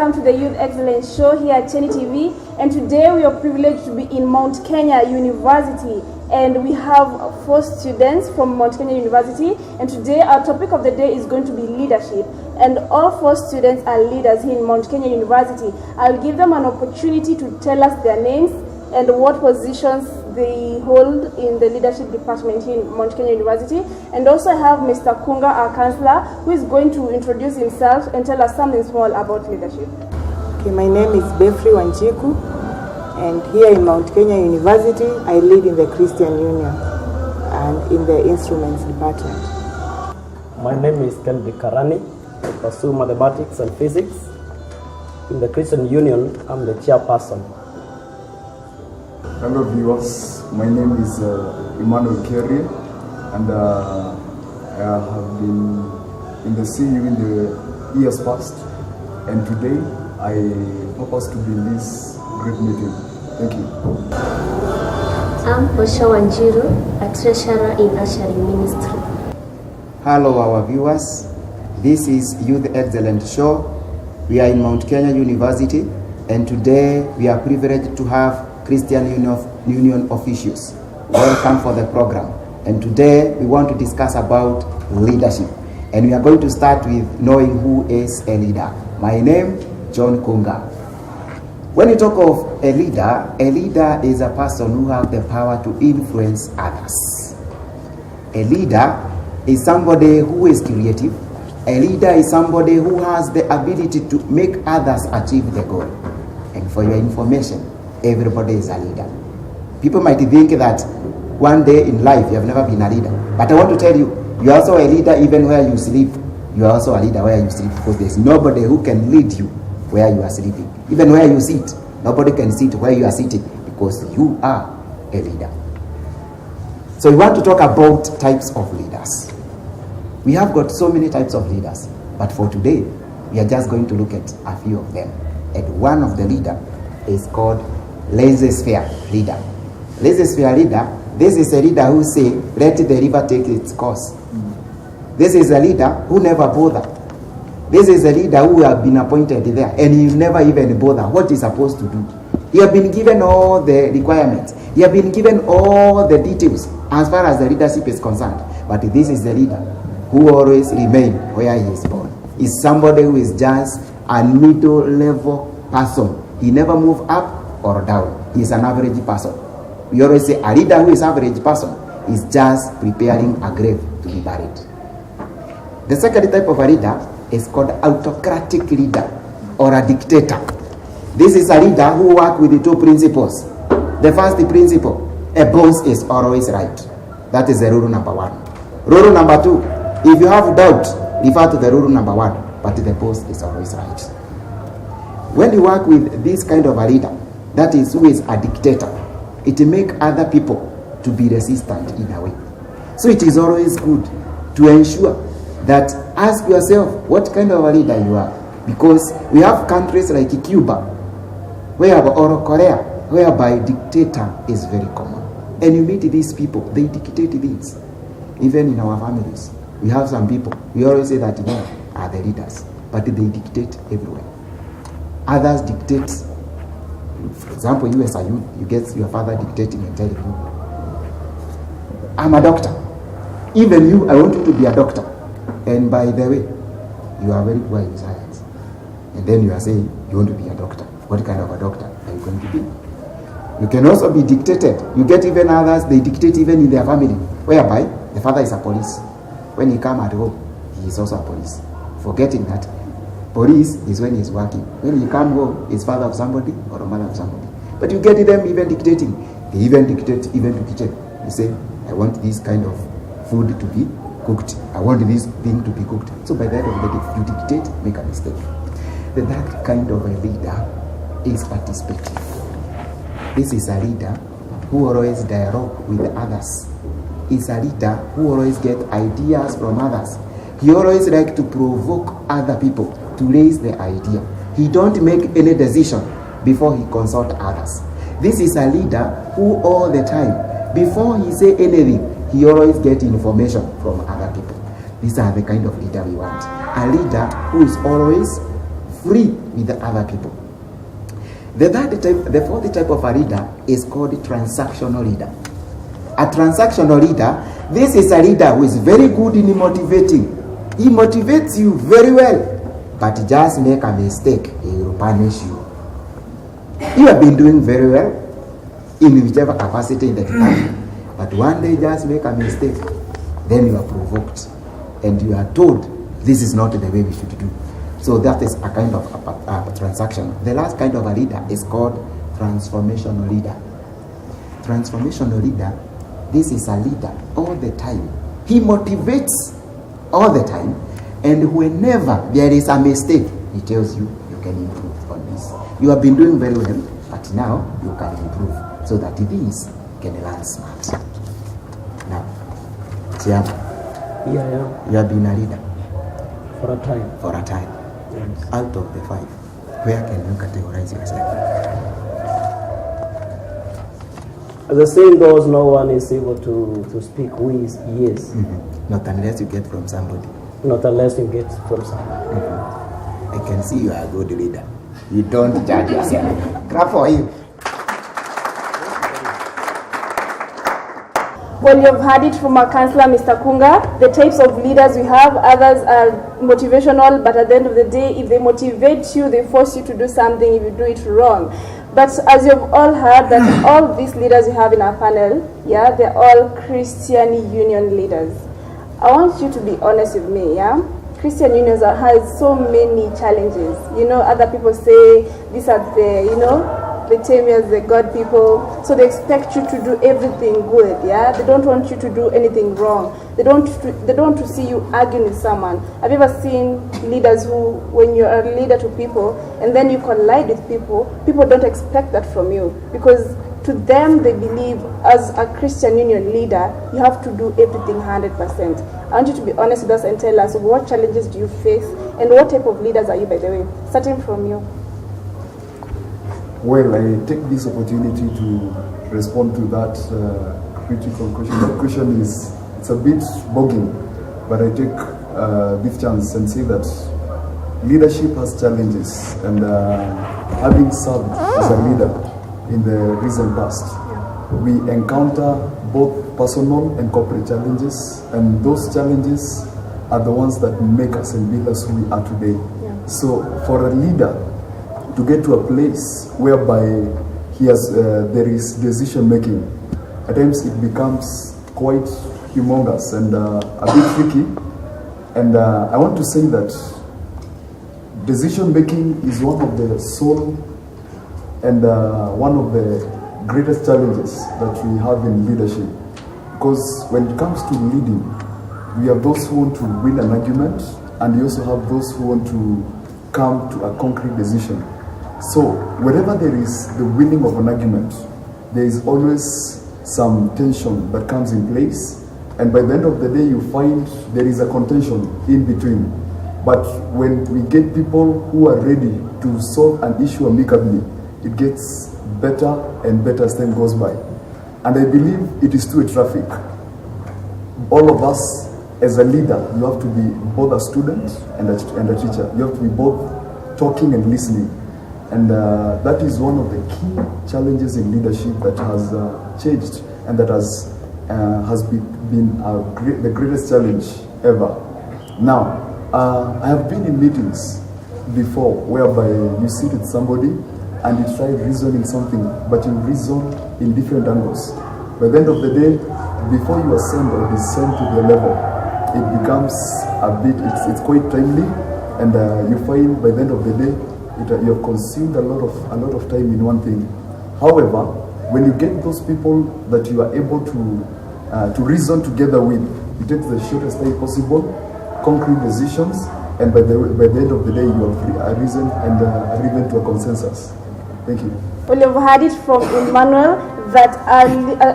welcome to the Youth Excellence Show here at Kyeni TV. And today we are privileged to be in Mount Kenya University. And we have 4 students from Mount Kenya University. And today our topic of the day is going to be leadership. And all 4 students are leaders here in Mount Kenya University. I'll give them an opportunity to tell us their names and what positions they hold in the leadership department here in Mount Kenya University. And also I have Mr. Kunga, our counselor, who is going to introduce himself and tell us something small about leadership. Okay, my name is Befri Wanjiku, and here in Mount Kenya University, I lead in the Christian Union and in the instruments department. My name is Kelby Karani. I pursue mathematics and physics. In the Christian Union, I'm the chairperson. Hello viewers, my name is Emmanuel Kerry, and I have been in the CU in the years past, and today I purpose to be in this great meeting. Thank you. I'm Osha Wanjiru, a treasurer in Ushering Ministry. Hello our viewers, this is Youth Excellence Show. We are in Mount Kenya University, and today we are privileged to have Christian Union officials. Welcome for the program. And today we want to discuss about leadership. And we are going to start with knowing who is a leader. My name, John Kunga. When you talk of a leader is a person who has the power to influence others. A leader is somebody who is creative. A leader is somebody who has the ability to make others achieve the goal. And for your information, everybody is a leader. People might think that one day in life you have never been a leader. But I want to tell you, you are also a leader even where you sleep. You are also a leader where you sleep, because there's nobody who can lead you where you are sleeping. Even where you sit, nobody can sit where you are sitting, because you are a leader. So we want to talk about types of leaders. We have got so many types of leaders, but for today, we are just going to look at a few of them. And one of the leaders is called laissez-faire leader. Laissez-faire leader, this is a leader who say, let the river take its course. This is a leader who never bother. This is a leader who have been appointed there, and he never even bother what he's supposed to do. He have been given all the requirements. He have been given all the details as far as the leadership is concerned. But this is the leader who always remain where he is born. Is somebody who is just a middle level person. He never move up or down. He is an average person. We always say a leader who is average person is just preparing a grave to be buried. The second type of a leader is called autocratic leader or a dictator. This is a leader who works with the 2 principles. The first principle, a boss is always right. That is the rule number 1. Rule number 2, if you have doubt, refer to the rule number 1, but the boss is always right. When you work with this kind of a leader, that is who is a dictator, it makes other people to be resistant in a way. So it is always good to ensure that ask yourself what kind of a leader you are. Because we have countries like Cuba, or Korea, whereby dictator is very common. And you meet these people, they dictate things. Even in our families, we have some people, we always say that are the leaders, but they dictate everywhere. Others dictate. For example, you as a youth, you get your father dictating and telling you, I'm a doctor. Even you, I want you to be a doctor. And by the way, you are very poor in science. And then you are saying you want to be a doctor. What kind of a doctor are you going to be? You can also be dictated. You get even others, they dictate even in their family, whereby the father is a police. When he comes at home, he is also a police. Forgetting that police is when he is working. When he comes home, he is father of somebody or a mother of somebody. But you get them even dictating. They even dictate even to kitchen. They say, I want this kind of food to be cooked. I want this thing to be cooked. So by the end of the day, if you dictate, make a mistake. Then that kind of a leader is participative. This is a leader who always dialogue with others. Is a leader who always get ideas from others. He always like to provoke other people to raise the idea. He don't make any decision before he consult others. This is a leader who all the time, before he say anything, he always get information from other people. These are the kind of leader we want. A leader who is always free with the other people. The fourth type of a leader is called transactional leader. A transactional leader, this is a leader who is very good in motivating. He motivates you very well, but just make a mistake, he will punish you. You have been doing very well in whichever capacity that you have, but one day just make a mistake, then you are provoked and you are told this is not the way we should do. So that is a kind of a transaction. The last kind of a leader is called transformational leader. Transformational leader, this is a leader all the time. He motivates all the time, and whenever there is a mistake, he tells you, you can improve on this. You have been doing very well, but now you can improve so that this can learn smart. Now, Chiam, Yeah. you have been a leader For a time. for a time. Yes. Out of the 5, where can you categorize yourself? As the saying goes, no one is able to speak who is he is, Not unless you get from somebody. not unless you get from someone. I can see you are a good leader. You don't judge yourself. Clap for you. Well, you've heard it from our counselor, Mr. Kunga, the types of leaders we have. Others are motivational, but at the end of the day, if they motivate you, they force you to do something if you do it wrong. But as you've all heard, that all these leaders we have in our panel, yeah, they're all Christian Union leaders. I want you to be honest with me, yeah? Christian Union has so many challenges. You know, other people say these are the, the Tamias, the God people, so they expect you to do everything good, yeah? They don't want you to do anything wrong. They don't want to see you arguing with someone. Have you ever seen leaders who, when you're a leader to people, and then you collide with people don't expect that from you, because to them, they believe as a Christian Union leader, you have to do everything 100%. I want you to be honest with us and tell us what challenges do you face, and what type of leaders are you, by the way? Starting from you. Well, I take this opportunity to respond to that critical question. That question it's a bit bogging, but I take this chance and say that leadership has challenges, and having served as a leader in the recent past, we encounter both personal and corporate challenges, and those challenges are the ones that make us and build us who we are today. Yeah. So for a leader to get to a place whereby there is decision making, at times it becomes quite humongous and a bit tricky. And I want to say that decision making is one of the soul and one of the greatest challenges that we have in leadership. Because when it comes to leading, we have those who want to win an argument, and we also have those who want to come to a concrete decision. So wherever there is the winning of an argument, there is always some tension that comes in place, and by the end of the day you find there is a contention in between. But when we get people who are ready to solve an issue amicably, it gets better and better as time goes by. And I believe it is through traffic. All of us as a leader, you have to be both a student and a teacher. You have to be both talking and listening. And that is one of the key challenges in leadership that has changed, and that has been the greatest challenge ever. Now, I have been in meetings before whereby you sit with somebody and you try reasoning something, but you reason in different angles. By the end of the day, before you ascend or descend to their level, it becomes a bit, it's quite timely, and you find by the end of the day, you have consumed a lot of time in one thing. However, when you get those people that you are able to reason together with, you take the shortest time possible, concrete decisions, and by the end of the day, you have reasoned and arrived to a consensus. Thank you. Well, you've heard it from Emmanuel that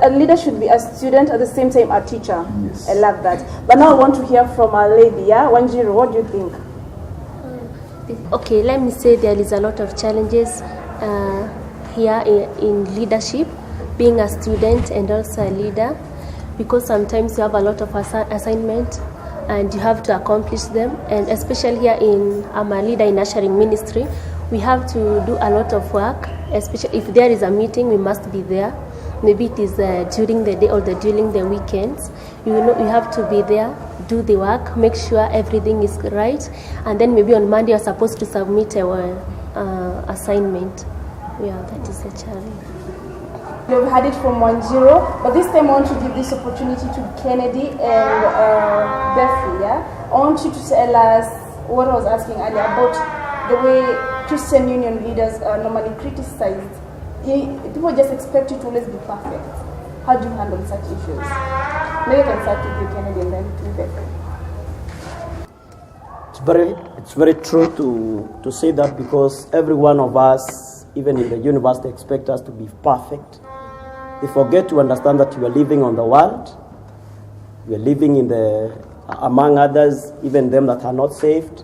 a leader should be a student at the same time a teacher. Yes. I love that. But now I want to hear from our lady, yeah? Wanjiru, what do you think? Okay, let me say there is a lot of challenges here in leadership, being a student and also a leader, because sometimes you have a lot of assignment, and you have to accomplish them. And especially here I'm a leader in ushering ministry, we have to do a lot of work, especially if there is a meeting, we must be there. Maybe it is during the day or during the weekends. You have to be there, do the work, make sure everything is right, and then maybe on Monday you're supposed to submit our assignment. Yeah, that is a challenge. We've had it from 1-0, but this time I want to give this opportunity to Kennedy and Beffrey. Yeah, I want you to tell us what I was asking earlier about the way Christian Union leaders are normally criticized. People just expect you to always be perfect. How do you handle such issues? Maybe I can start with you, Kennedy, and then to Beffrey. It's very true to say that, because every one of us, even in the university, expect us to be perfect. They forget to understand that you are living on the world. You are living among others, even them that are not saved.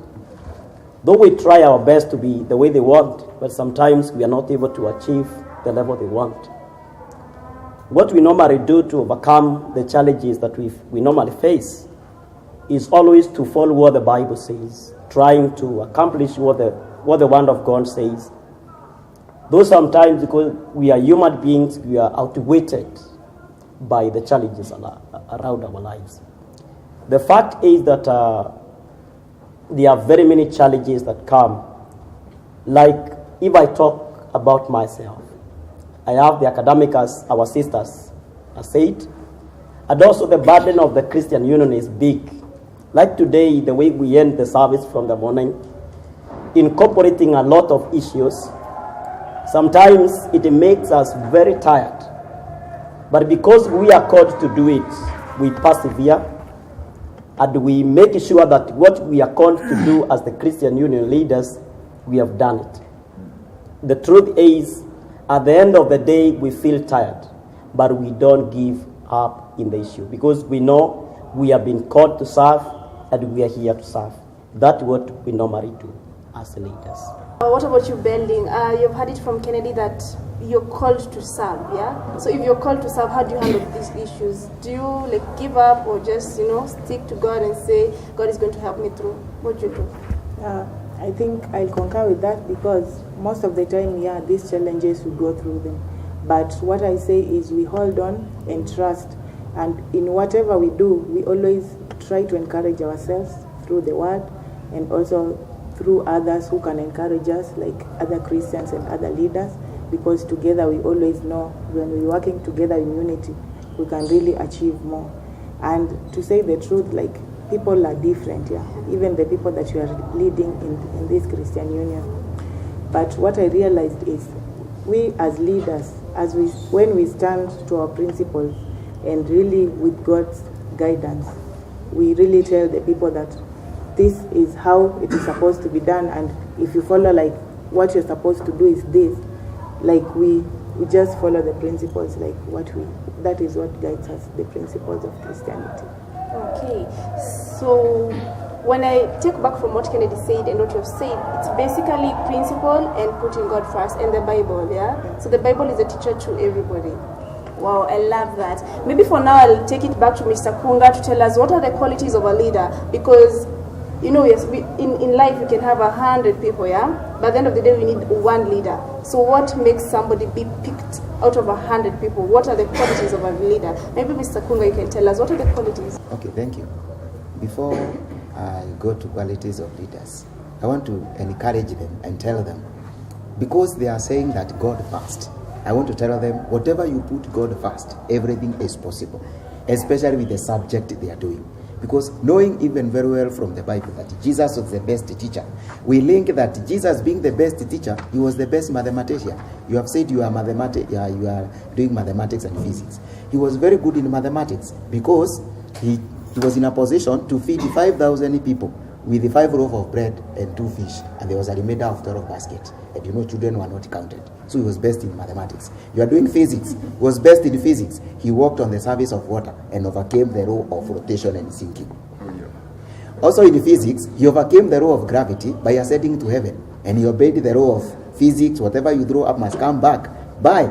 Though we try our best to be the way they want, but sometimes we are not able to achieve the level they want. What we normally do to overcome the challenges that we normally face is always to follow what the Bible says, trying to accomplish what the Word of God says. Though sometimes, because we are human beings, we are outwitted by the challenges around our lives. The fact is that there are very many challenges that come. Like, if I talk about myself, I have the academic, as our sisters have said, and also the burden of the Christian Union is big. Like today, the way we end the service from the morning, incorporating a lot of issues, sometimes it makes us very tired. But because we are called to do it, we persevere, and we make sure that what we are called to do as the Christian Union leaders, we have done it. The truth is, at the end of the day, we feel tired, but we don't give up in the issue, because we know we have been called to serve, and we are here to serve. That's what we normally do as leaders. What about you, Belding? You've heard it from Kennedy that you're called to serve, yeah? So if you're called to serve, how do you handle these issues? Do you give up, or just, stick to God and say, God is going to help me through? What do you do? I think I'll concur with that, because most of the time, these challenges, we go through them. But what I say is we hold on and trust. And in whatever we do, we always try to encourage ourselves through the Word, and also through others who can encourage us, like other Christians and other leaders, because together we always know when we're working together in unity, we can really achieve more. And to say the truth, people are different, even the people that you are leading in this Christian Union. But what I realized is we as leaders, when we stand to our principles and really with God's guidance, we really tell the people that this is how it is supposed to be done, and if you follow what you're supposed to do is this, we just follow the principles, that is what guides us, the principles of Christianity. Okay, so when I take back from what Kennedy said and what you've said, it's basically principle and putting God first, and the Bible, yeah? So the Bible is a teacher to everybody. Wow, I love that. Maybe for now I'll take it back to Mr. Kunga to tell us what are the qualities of a leader, because yes, in life we can have 100 people, yeah? But at the end of the day, we need one leader. So what makes somebody be picked out of 100 people? What are the qualities of a leader? Maybe Mr. Kunga, you can tell us what are the qualities? Okay, thank you. Before I go to qualities of leaders, I want to encourage them and tell them, because they are saying that God first, I want to tell them, whatever you put God first, everything is possible, especially with the subject they are doing. Because knowing even very well from the Bible that Jesus was the best teacher, we link that Jesus being the best teacher, he was the best mathematician. You have said you are doing mathematics and physics. He was very good in mathematics because he was in a position to feed 5,000 people with 5 loaves of bread and 2 fish, and there was a remainder of 12 baskets. And children were not counted. So he was best in mathematics. You are doing physics. He was best in physics. He walked on the surface of water and overcame the law of rotation and sinking. Also in physics, he overcame the law of gravity by ascending to heaven. And he obeyed the law of physics. Whatever you throw up must come back by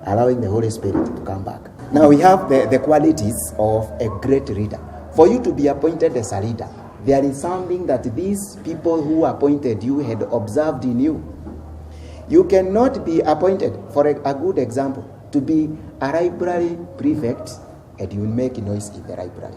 allowing the Holy Spirit to come back. Now we have the qualities of a great leader. For you to be appointed as a leader, there is something that these people who appointed you had observed in you. You cannot be appointed, for a good example, to be a library prefect and you will make noise in the library.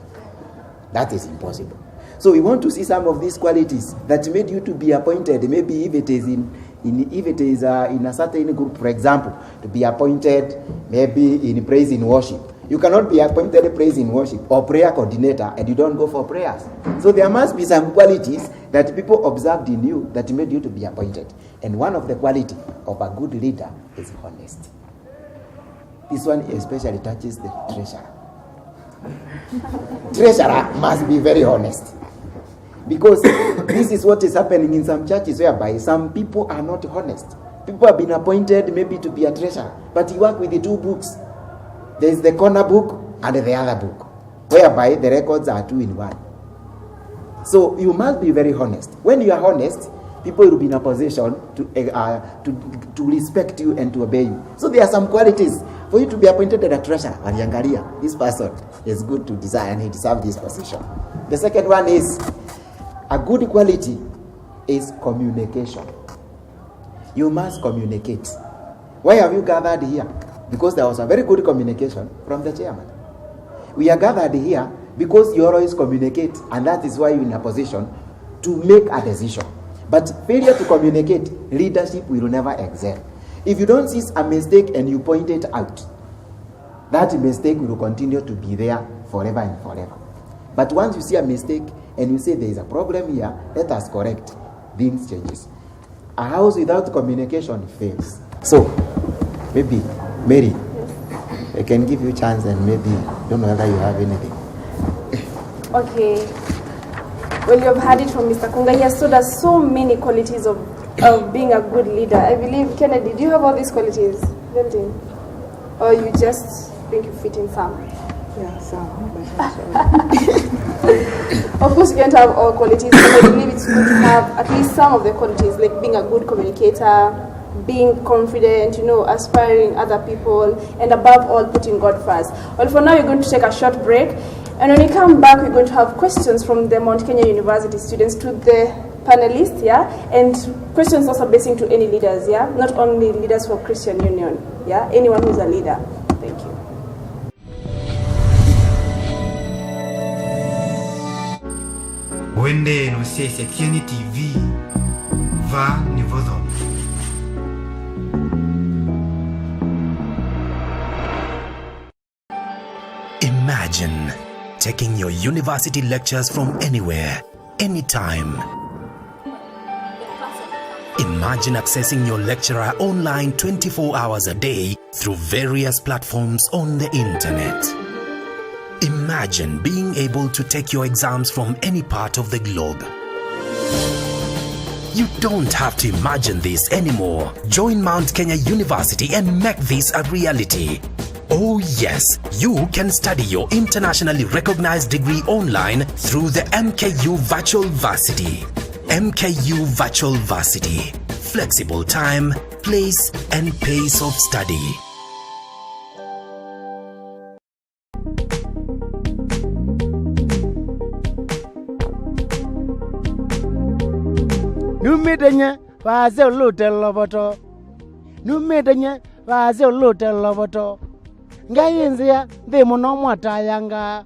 That is impossible. So we want to see some of these qualities that made you to be appointed. Maybe if it is in a certain group, for example, to be appointed maybe in praise and worship. You cannot be appointed praise and worship or prayer coordinator and you don't go for prayers. So there must be some qualities that people observed in you that made you to be appointed. And one of the qualities of a good leader is honesty. This one especially touches the treasurer. Treasurer must be very honest. Because this is what is happening in some churches whereby some people are not honest. People have been appointed maybe to be a treasurer, but you work with the two books. There is the corner book and the other book, whereby the records are 2 in 1. So you must be very honest. When you are honest, people will be in a position to respect you and to obey you. So there are some qualities for you to be appointed as a treasurer. This person is good to desire and he deserves this position. The second one is a good quality is communication. You must communicate. Why have you gathered here? Because there was a very good communication from the chairman. We are gathered here because you always communicate, and that is why you're in a position to make a decision. But failure to communicate, leadership will never excel. If you don't see a mistake and you point it out, that mistake will continue to be there forever and forever. But once you see a mistake and you say there is a problem here, let us correct, things changes. A house without communication fails. So, maybe, Mary, I can give you a chance and maybe, don't know whether you have anything. Okay. Well, you've heard it from Mr. Kunga. He has told us so many qualities of being a good leader. I believe, Kennedy, do you have all these qualities? Don't you? Or you just think you fit in some? Yeah, some. Of course, you can't have all qualities, but I believe it's good to have at least some of the qualities, like being a good communicator, being confident, aspiring other people, and above all, putting God first. Well, for now, you're going to take a short break. And when we come back, we're going to have questions from the Mount Kenya University students to the panelists, yeah? And questions also basing to any leaders, yeah? Not only leaders for Christian Union, yeah? Anyone who's a leader. Thank you. Wende no sese Kyeni TV va nivodo. Imagine taking your university lectures from anywhere, anytime. Imagine accessing your lecturer online 24 hours a day through various platforms on the internet. Imagine being able to take your exams from any part of the globe. You don't have to imagine this anymore. Join Mount Kenya University and make this a reality. Oh yes, you can study your internationally recognized degree online through the MKU Virtual Varsity. MKU Virtual Varsity. Flexible time, place, and pace of study. Numedanya vaze ulutel loboto. Numedanya vaze ulutel loboto. Ngayenzia de munomwata yanga.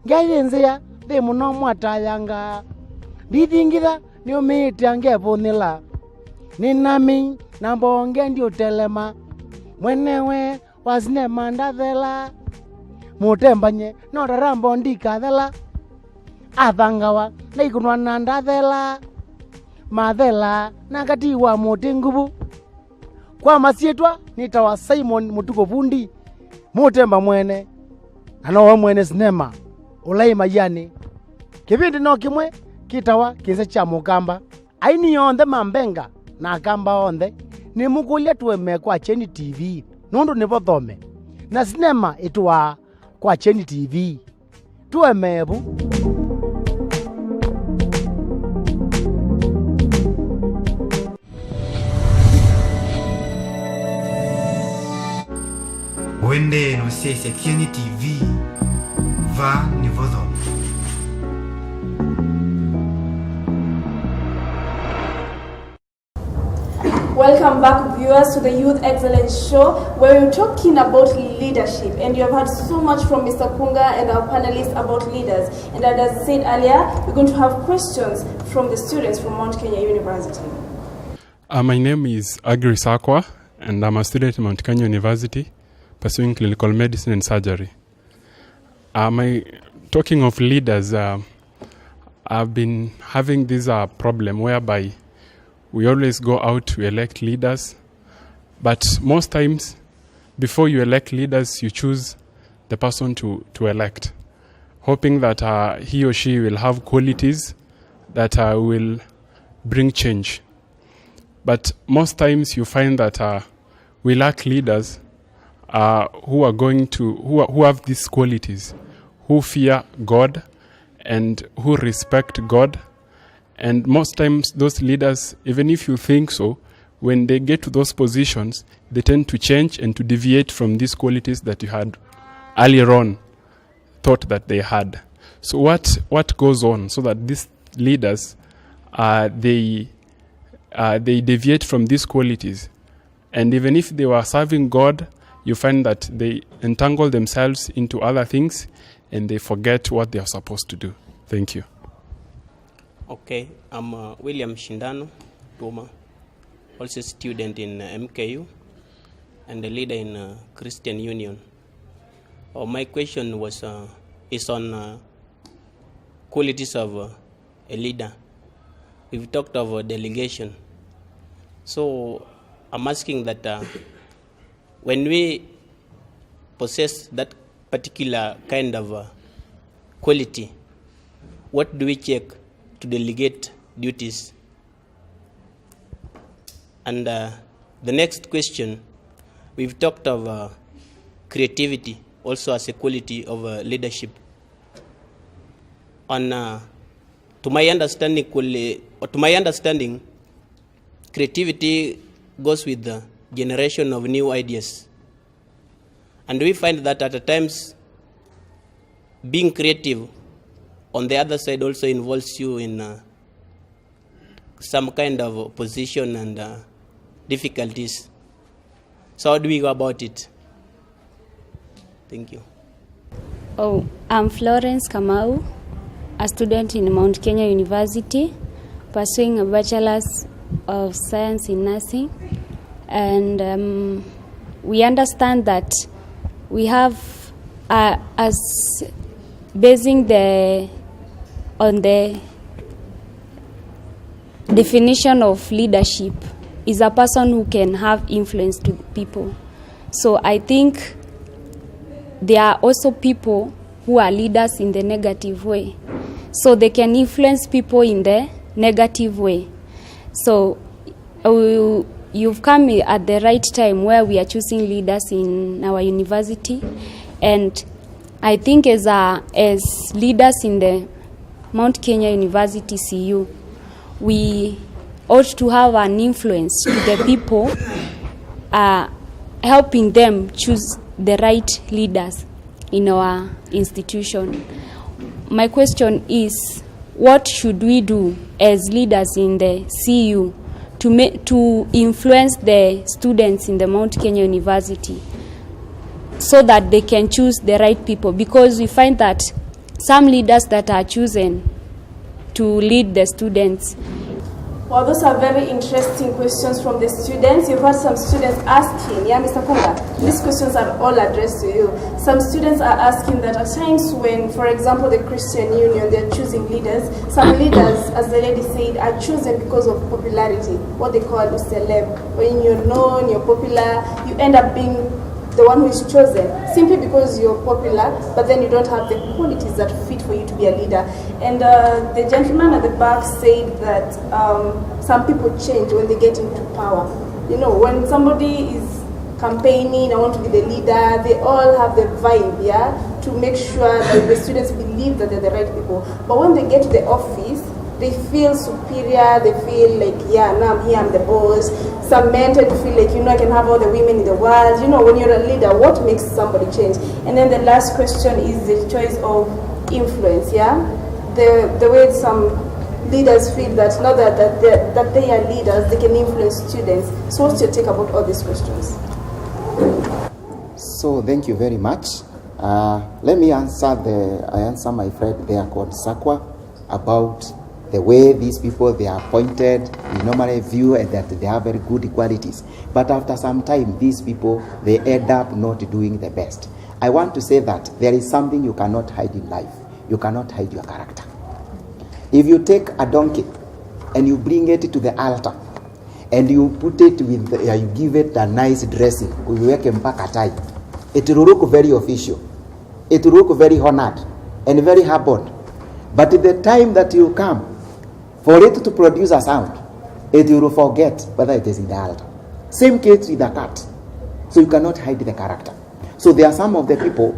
Ngayenzia de munomwata yanga. Didingira ni umiti angebunila. Ninami nambonge ndio telema. Mwenewe wazine mandadela. Mutembanye no rambo ndikadela. Athangawa na ikunwa nandadela. Madela nakati wa mutingubu. Kwa masietwa nitawa Simon Mutuko Vundi. Mutemba mwene anowe mwene sinema ulai mayani kivindi no kimwe kitawa kinse cha mukamba aini yonde mambenga na kamba onde ni mukulia tueme kwa Kyeni TV nundu ni bothome na sinema itwa kwa Kyeni TV tuemebu Wende no sese Kyeni TV va nivodo. Welcome back, viewers, to the Youth Excellence Show, where we're talking about leadership. And you have heard so much from Mr. Kunga and our panelists about leaders. And as I said earlier, we're going to have questions from the students from Mount Kenya University. My name is Agri Sakwa, and I'm a student at Mount Kenya University, pursuing clinical medicine and surgery. Talking of leaders, I've been having this problem whereby we always go out to elect leaders, but most times before you elect leaders, you choose the person to elect, hoping that he or she will have qualities that will bring change. But most times you find that we lack leaders who have these qualities, who fear God and who respect God. And most times those leaders, even if you think so, when they get to those positions, they tend to change and to deviate from these qualities that you had earlier on thought that they had. So what goes on so that these leaders, they deviate from these qualities? And even if they were serving God, you find that they entangle themselves into other things and they forget what they are supposed to do. Thank you. Okay, I'm William Shindano Tuma, also student in MKU and a leader in Christian Union. My question is on qualities of a leader. We've talked of delegation. So I'm asking that when we possess that particular kind of quality, what do we check to delegate duties? And the next question, we've talked of creativity also as a quality of leadership. To my understanding, creativity goes with the generation of new ideas. And we find that at times, being creative on the other side also involves you in some kind of opposition and difficulties. So how do we go about it? Thank you. I'm Florence Kamau, a student in Mount Kenya University, pursuing a Bachelor's of Science in Nursing. And we understand that we have, as basing on the definition of leadership, is a person who can have influence to people. So I think there are also people who are leaders in the negative way. So they can influence people in the negative way. So you've come at the right time where we are choosing leaders in our university. And I think as leaders in the Mount Kenya University CU, we ought to have an influence to the people, helping them choose the right leaders in our institution. My question is, what should we do as leaders in the CU to influence the students in the Mount Kenya University so that they can choose the right people? Because we find that some leaders that are chosen to lead the students. Well, those are very interesting questions from the students. You've heard some students asking, yeah, Mr. Kunga, these questions are all addressed to you. Some students are asking that at times when, for example, the Christian Union, they're choosing leaders, some leaders, as the lady said, are chosen because of popularity, what they call celeb. When you're known, you're popular, you end up being the one who is chosen simply because you're popular, but then you don't have the qualities that fit for you to be a leader. And the gentleman at the back said that some people change when they get into power. You know, when somebody is campaigning, I want to be the leader, they all have the vibe, yeah, to make sure that the students believe that they're the right people. But when they get to the office, they feel superior, they feel like, yeah, now I'm here, I'm the boss. Some men tend to feel like, you know, I can have all the women in the world. You know, when you're a leader, what makes somebody change? And then the last question is the choice of influence, yeah? The way some leaders feel that now that they are leaders, they can influence students. So what's your take about all these questions? So thank you very much. Let me answer my friend there called Sakwa about the way these people, they are appointed, we normally view that they have very good qualities. But after some time, these people, they end up not doing the best. I want to say that there is something you cannot hide in life. You cannot hide your character. If you take a donkey and you bring it to the altar and you put it with, you give it a nice dressing, you make a mpaka tie, it will look very official. It will look very honored and very humbled. But at the time that you come, for it to produce a sound, it will forget whether it is in the altar. Same case with the cat. So you cannot hide the character. So there are some of the people,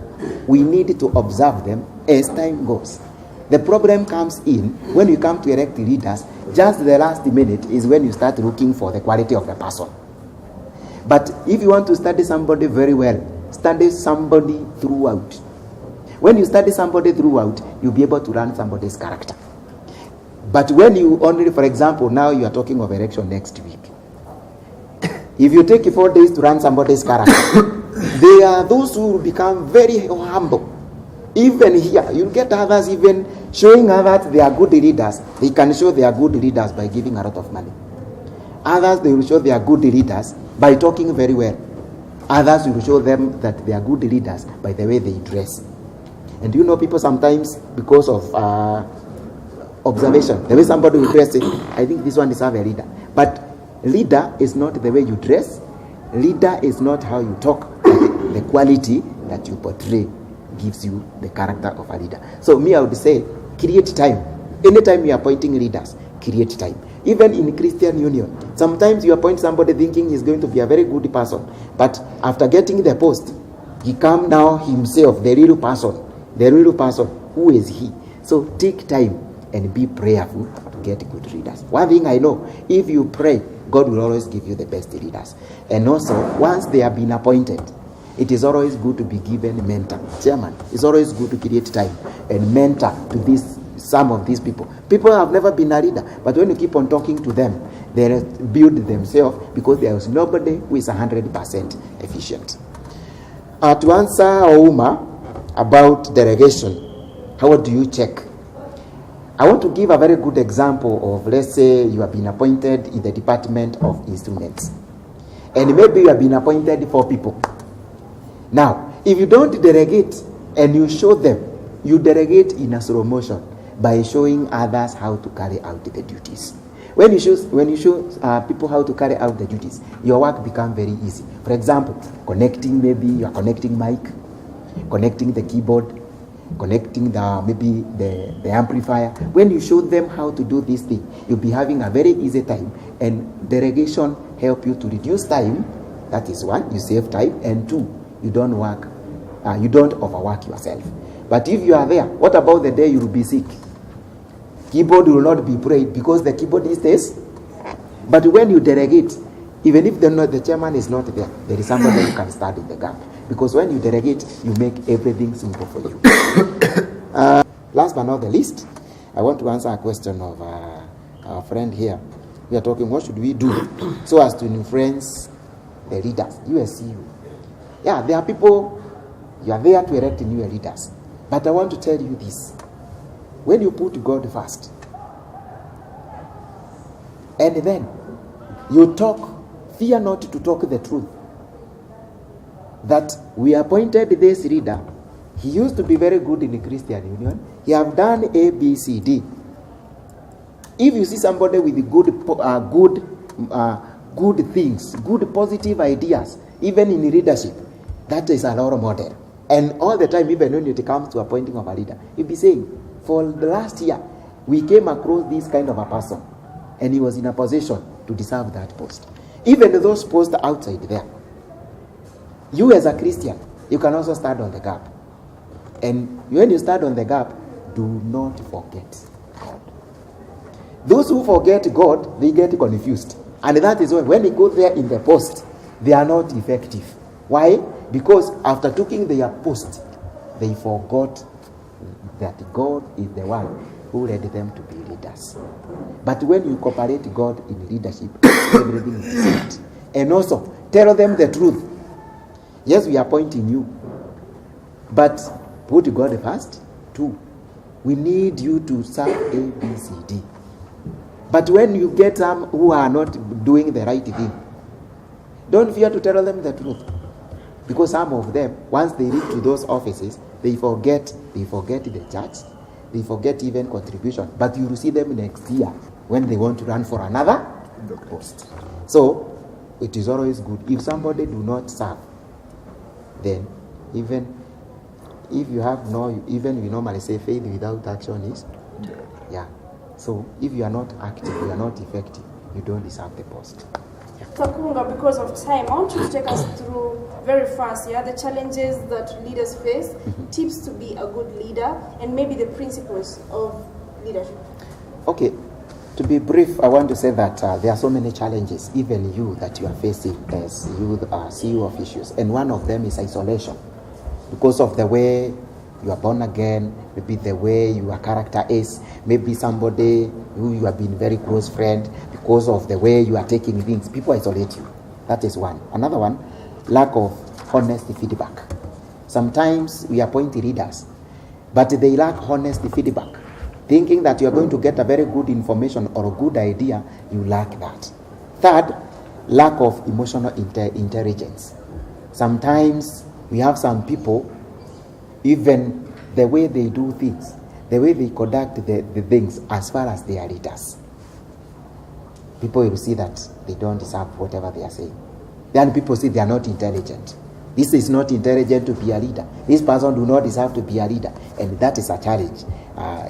we need to observe them as time goes. The problem comes in when you come to elect leaders, just the last minute is when you start looking for the quality of the person. But if you want to study somebody very well, study somebody throughout. When you study somebody throughout, you'll be able to learn somebody's character. But when you only, for example, now you are talking of election next week. If you take 4 days to learn somebody's character, there are those who will become very humble. Even here, you'll get others even showing others they are good leaders. They can show they are good leaders by giving a lot of money. Others, they will show they are good leaders by talking very well. Others will show them that they are good leaders by the way they dress. And you know, people sometimes, because of observation, the way somebody will dress it, I think this one is a leader. But leader is not the way you dress. Leader is not how you talk. The quality that you portray gives you the character of a leader. So me, I would say, create time. Anytime you are appointing leaders, create time. Even in Christian Union, sometimes you appoint somebody thinking he's going to be a very good person, but after getting the post, he come now himself, the real person, who is he? So take time and be prayerful to get good leaders. One thing I know, if you pray, God will always give you the best leaders. And also, once they have been appointed, it is always good to be given mentor. Chairman, it's always good to create time and mentor to some of these people. People have never been a leader, but when you keep on talking to them, they build themselves because there is nobody who is 100% efficient. To answer Ouma about delegation, how do you check? I want to give a very good example of, let's say you have been appointed in the Department of Instruments. And maybe you have been appointed 4 people. Now, if you don't delegate and you show them, you delegate in a slow motion by showing others how to carry out the duties. When you show people how to carry out the duties, your work becomes very easy. For example, maybe you are connecting mic, connecting the keyboard, connecting the amplifier. When you show them how to do this thing, you'll be having a very easy time, and delegation help you to reduce time. That is 1, you save time, and 2, you don't overwork yourself. But if you are there, what about the day you will be sick? Keyboard will not be played because the keyboard is there. But when you delegate, even if the chairman is not there, there is somebody who can stand in the gap. Because when you delegate, you make everything simple for you. Last but not the least, I want to answer a question of our friend here. We are talking, what should we do so as to influence the leaders, USCU? Yeah, there are people, you are there to elect new leaders. But I want to tell you this. When you put God first, and then you talk, fear not to talk the truth. That we appointed this leader. He used to be very good in the Christian Union. He have done A, B, C, D. If you see somebody with good things, good positive ideas, even in leadership, that is a role model. And all the time, even when it comes to appointing of a leader, you'll be saying, for the last year, we came across this kind of a person, and he was in a position to deserve that post. Even those posts outside there, you as a Christian, you can also stand on the gap. And when you stand on the gap, do not forget God. Those who forget God, they get confused. And that is why when they go there in the post, they are not effective. Why? Because after taking their post, they forgot that God is the one who led them to be leaders. But when you incorporate God in leadership, everything is set. And also, tell them the truth. Yes, we are appointing you, but put God first. 2, we need you to serve A, B, C, D. But when you get some who are not doing the right thing, don't fear to tell them the truth. Because some of them, once they reach to those offices, they forget the church, they forget even contribution. But you will see them next year when they want to run for another post. So it is always good. If somebody do not serve, then even if you have even we normally say faith without action is So if you are not active, you are not effective, you don't deserve the post. Takunga, because of time, I want you to take us through very fast, the challenges that leaders face, tips to be a good leader, and maybe the principles of leadership. Okay, to be brief, I want to say that there are so many challenges, even you, that you are facing as youth CEO officials, and one of them is isolation. Because of the way you are born again, maybe the way your character is, maybe somebody who you have been very close friend, because of the way you are taking things, people isolate you. That is one. Another one, lack of honest feedback. Sometimes we appoint leaders, but they lack honest feedback. Thinking that you are going to get a very good information or a good idea, you lack that. Third, lack of emotional intelligence. Sometimes we have some people, even the way they do things, the way they conduct the things as far as they are leaders, people will see that they don't deserve whatever they are saying. Then people see they are not intelligent. This is not intelligent to be a leader. This person do not deserve to be a leader. And that is a challenge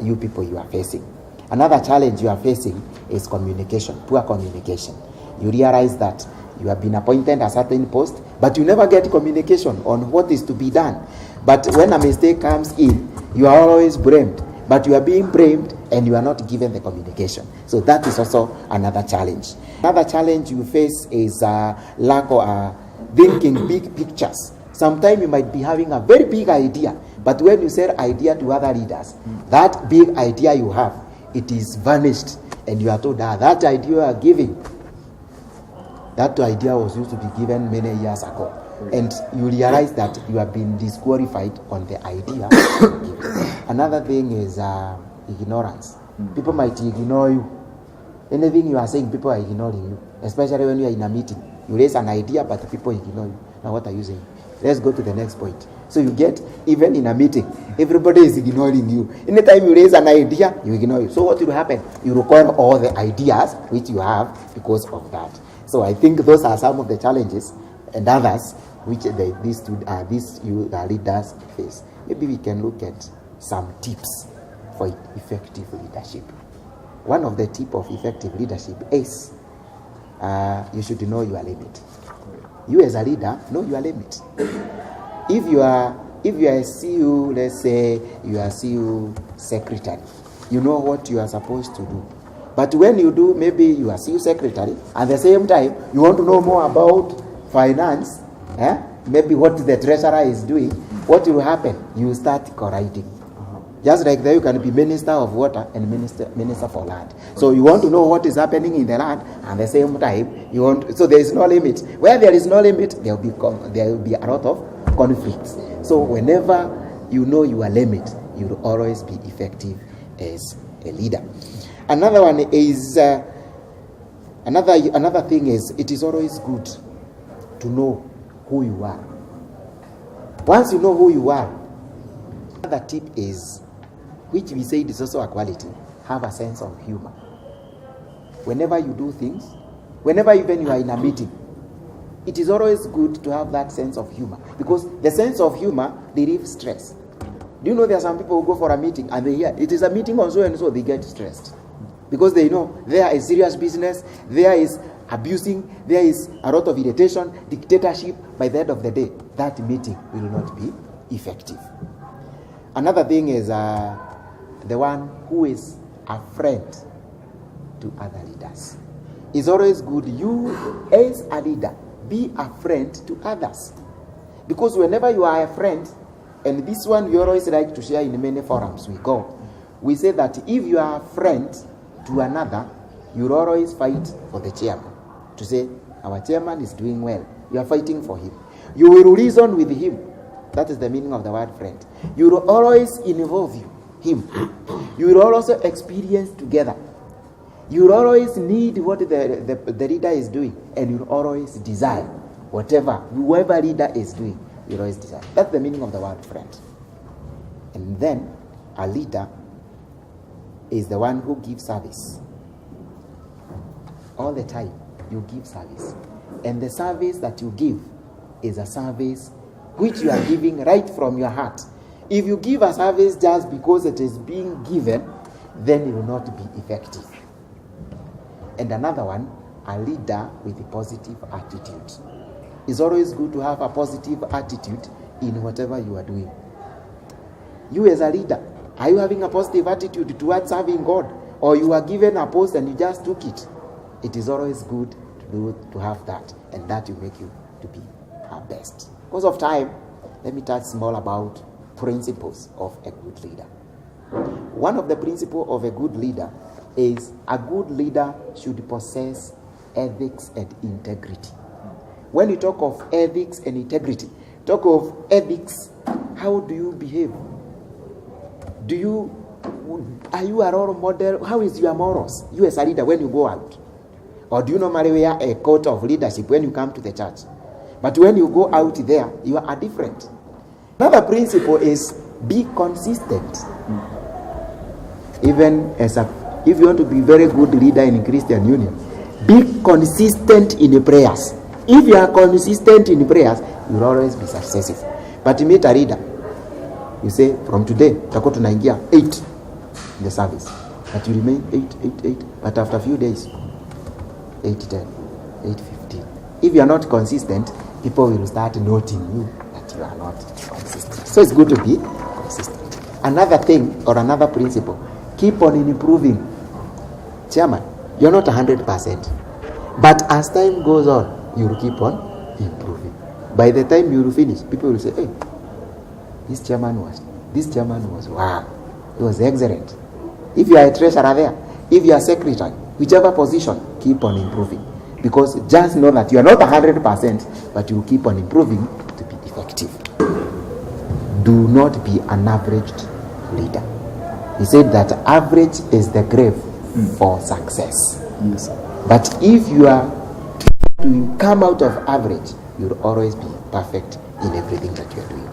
you people you are facing. Another challenge you are facing is communication, poor communication. You realize that you have been appointed a certain post, but you never get communication on what is to be done. But when a mistake comes in, you are always blamed. But you are being blamed and you are not given the communication. So that is also another challenge. Another challenge you face is lack of thinking big pictures. Sometimes you might be having a very big idea, but when you sell idea to other leaders, that big idea you have, it is vanished, and you are told that idea you are giving, that idea was used to be given many years ago. And you realize that you have been disqualified on the idea. Another thing is ignorance. People might ignore you. Anything you are saying, people are ignoring you. Especially when you are in a meeting. You raise an idea, but people ignore you. Now what are you saying? Let's go to the next point. So you get, even in a meeting, everybody is ignoring you. Anytime you raise an idea, you ignore you. So what will happen? You require all the ideas which you have because of that. So I think those are some of the challenges and others which these leaders face. Maybe we can look at some tips for effective leadership. One of the tips of effective leadership is you should know your limit. You as a leader, know your limit. If you are a CEO, let's say you are CEO secretary, you know what you are supposed to do. But when you do, maybe you are CEO secretary, at the same time, you want to know more about finance, maybe what the treasurer is doing, what will happen? You start colliding. Just like there you can be minister of water and minister for land. So you want to know what is happening in the land, and at the same time you want. So there is no limit. Where there is no limit, there will be a lot of conflicts. So whenever you know your limit, you will always be effective as a leader. Another one is another thing is it is always good to know who you are. Once you know who you are, another tip is, which we say is also a quality, have a sense of humor. Whenever you do things, whenever even you are in a meeting, it is always good to have that sense of humor, because the sense of humor relieves stress. Do you know there are some people who go for a meeting and they hear it is a meeting on so and so, they get stressed because they know there is serious business, there is abusing, there is a lot of irritation, dictatorship. By the end of the day, that meeting will not be effective. Another thing is the one who is a friend to other leaders. It's always good you as a leader be a friend to others, because whenever you are a friend, and this one we always like to share in many forums we go, we say that if you are a friend to another, you always fight for the chairman. To say, our chairman is doing well. You are fighting for him. You will reason with him. That is the meaning of the word friend. You will always involve him. You will also experience together. You will always need what the leader is doing, and you will always desire whoever leader is doing, you always desire. That's the meaning of the word friend. And then a leader is the one who gives service. All the time, you give service. And the service that you give is a service which you are giving right from your heart. If you give a service just because it is being given, then it will not be effective. And another one, a leader with a positive attitude. It's always good to have a positive attitude in whatever you are doing. You as a leader, are you having a positive attitude towards serving God? Or you are given a post and you just took it? It is always good to have that, and that will make you to be our best. Because of time, let me touch small about principles of a good leader. One of the principles of a good leader is a good leader should possess ethics and integrity. When you talk of ethics and integrity, talk of ethics, how do you behave? Are you a role model? How is your morals? You as a leader when you go out? Or do you normally wear a coat of leadership when you come to the church? But when you go out there, you are different. Another principle is be consistent. Even if you want to be a very good leader in Christian Union, be consistent in the prayers. If you are consistent in prayers, you will always be successful. But you meet a leader, you say, from today, tutakuwa tunaingia 8 in the service. But you remain 8. But after a few days, 8:10, 8:15. If you are not consistent, people will start noting you that you are not consistent. So it's good to be consistent. Another thing or another principle, keep on improving. Chairman, you're not 100%. But as time goes on, you will keep on improving. By the time you will finish, people will say, hey, this chairman was, wow, he was excellent. If you are a treasurer there, if you are secretary, whichever position, keep on improving. Because just know that you are not 100%, but you will keep on improving to be effective. Do not be an averaged leader. He said that average is the grave for success. Yes. But if you are to come out of average, you will always be perfect in everything that you are doing.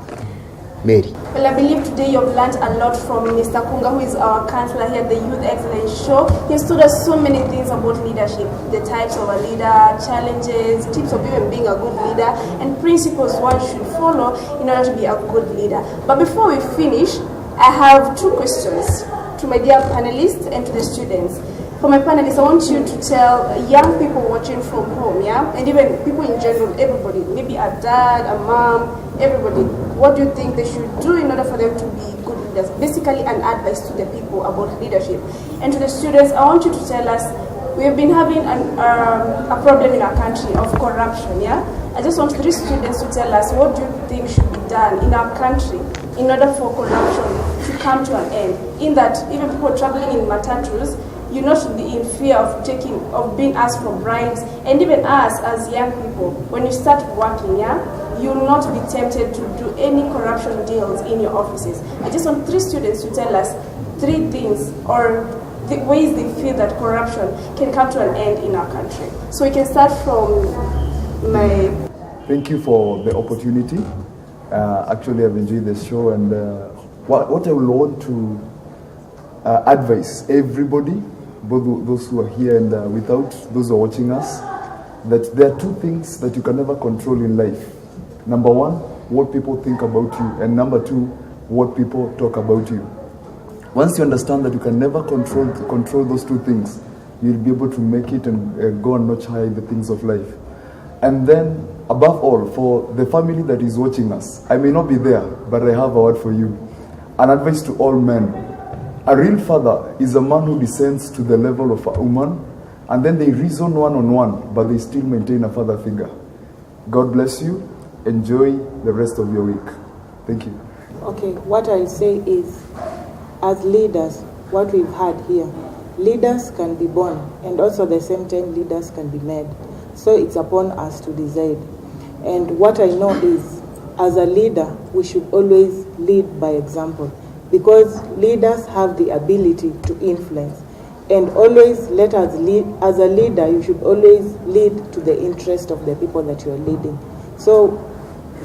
Mary. Well, I believe today you've learned a lot from Mr. Kunga, who is our counselor here at the Youth Excellence Show. He has told us so many things about leadership, the types of a leader, challenges, tips of even being a good leader, and principles one should follow in order to be a good leader. But before we finish, I have 2 questions to my dear panelists and to the students. For my panelists, I want you to tell young people watching from home, and even people in general, everybody, maybe a dad, a mom, everybody, what do you think they should do in order for them to be good leaders? Basically, an advice to the people about leadership. And to the students, I want you to tell us, we have been having a problem in our country of corruption, I just want 3 students to tell us, what do you think should be done in our country in order for corruption to come to an end? In that, even people traveling in matatus, you not be in fear of being asked for bribes, and even us as young people, when you start working, you will not be tempted to do any corruption deals in your offices. I just want 3 students to tell us 3 things or the ways they feel that corruption can come to an end in our country. So we can start from my... Thank you for the opportunity. Actually, I've enjoyed the show, and what I will want to advise everybody, both those who are here and without, those who are watching us, that there are 2 things that you can never control in life. Number 1, what people think about you, and number 2, what people talk about you. Once you understand that you can never control those 2 things, you'll be able to make it and go a notch higher in the things of life. And then, above all, for the family that is watching us, I may not be there, but I have a word for you. An advice to all men. A real father is a man who descends to the level of a woman, and then they reason one-on-one, but they still maintain a father figure. God bless you. Enjoy the rest of your week. Thank you. Okay, what I'll say is, as leaders, what we've had here. Leaders can be born, and also at the same time leaders can be made. So it's upon us to decide. And what I know is, as a leader, we should always lead by example, because leaders have the ability to influence. And always let us lead. As a leader, you should always lead to the interest of the people that you are leading. So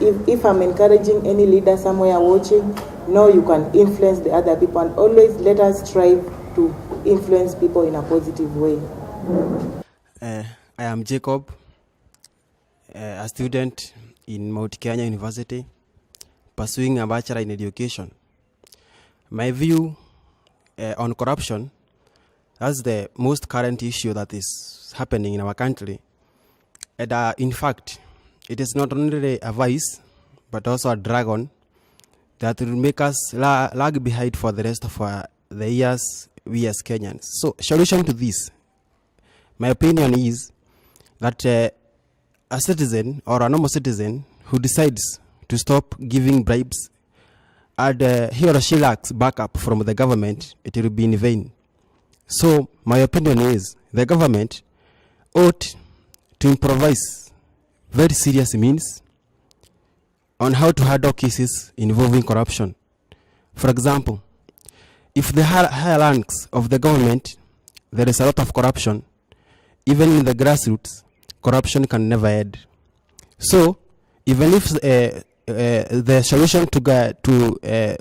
if I'm encouraging any leader somewhere watching, no, you can influence the other people, and always let us strive to influence people in a positive way. I am Jacob, a student in Mount Kenya University, pursuing a bachelor in education. My view on corruption, that's the most current issue that is happening in our country. And in fact, it is not only a vice, but also a dragon that will make us lag behind for the rest of the years we as Kenyans. So, solution to this, my opinion is that a citizen or a normal citizen who decides to stop giving bribes and he or she lacks backup from the government, it will be in vain. So, my opinion is the government ought to improvise very serious means on how to handle cases involving corruption. For example, if the higher ranks of the government, there is a lot of corruption, even in the grassroots, corruption can never end. So, even if the solution to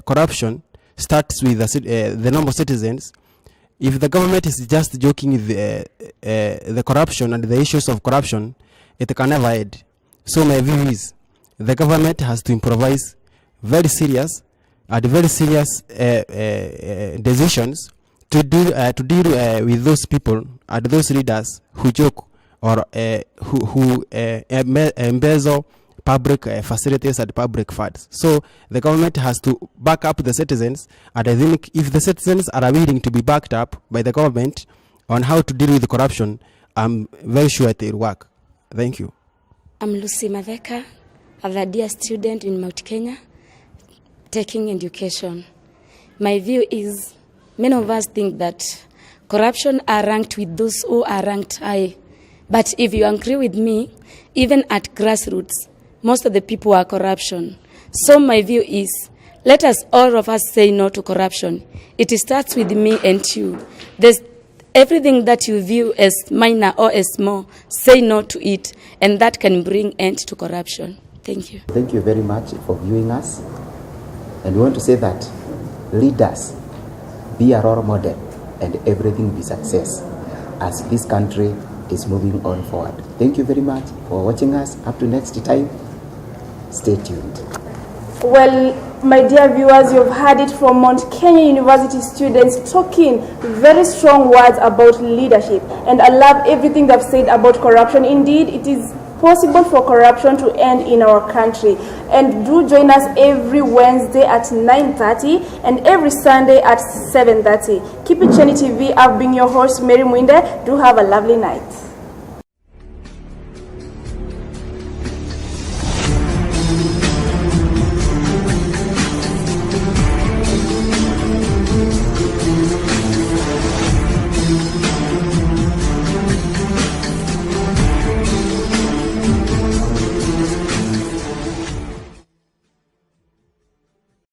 corruption starts with the normal citizens, if the government is just joking with the corruption and the issues of corruption, it can never end. So my view is the government has to improvise very serious decisions to deal with those people and those leaders who joke or who embezzle public facilities and public funds. So the government has to back up the citizens, and I think if the citizens are willing to be backed up by the government on how to deal with corruption, I'm very sure it will work. Thank you. I'm Lucy Madheka, a third-year student in Mount Kenya, taking education. My view is, many of us think that corruption are ranked with those who are ranked high. But if you agree with me, even at grassroots, most of the people are corruption. So my view is, let us all of us say no to corruption. It starts with me and you. There's everything that you view as minor or as small, say no to it, and that can bring end to corruption. Thank you. Thank you very much for viewing us. And we want to say that leaders, be a role model, and everything will be success as this country is moving on forward. Thank you very much for watching us. Up to next time, stay tuned. Well, my dear viewers, you've heard it from Mount Kenya University students talking very strong words about leadership. And I love everything they've said about corruption. Indeed, it is possible for corruption to end in our country. And do join us every Wednesday at 9:30 and every Sunday at 7:30. Keep it Kyeni TV. I've been your host, Mary Muinde. Do have a lovely night.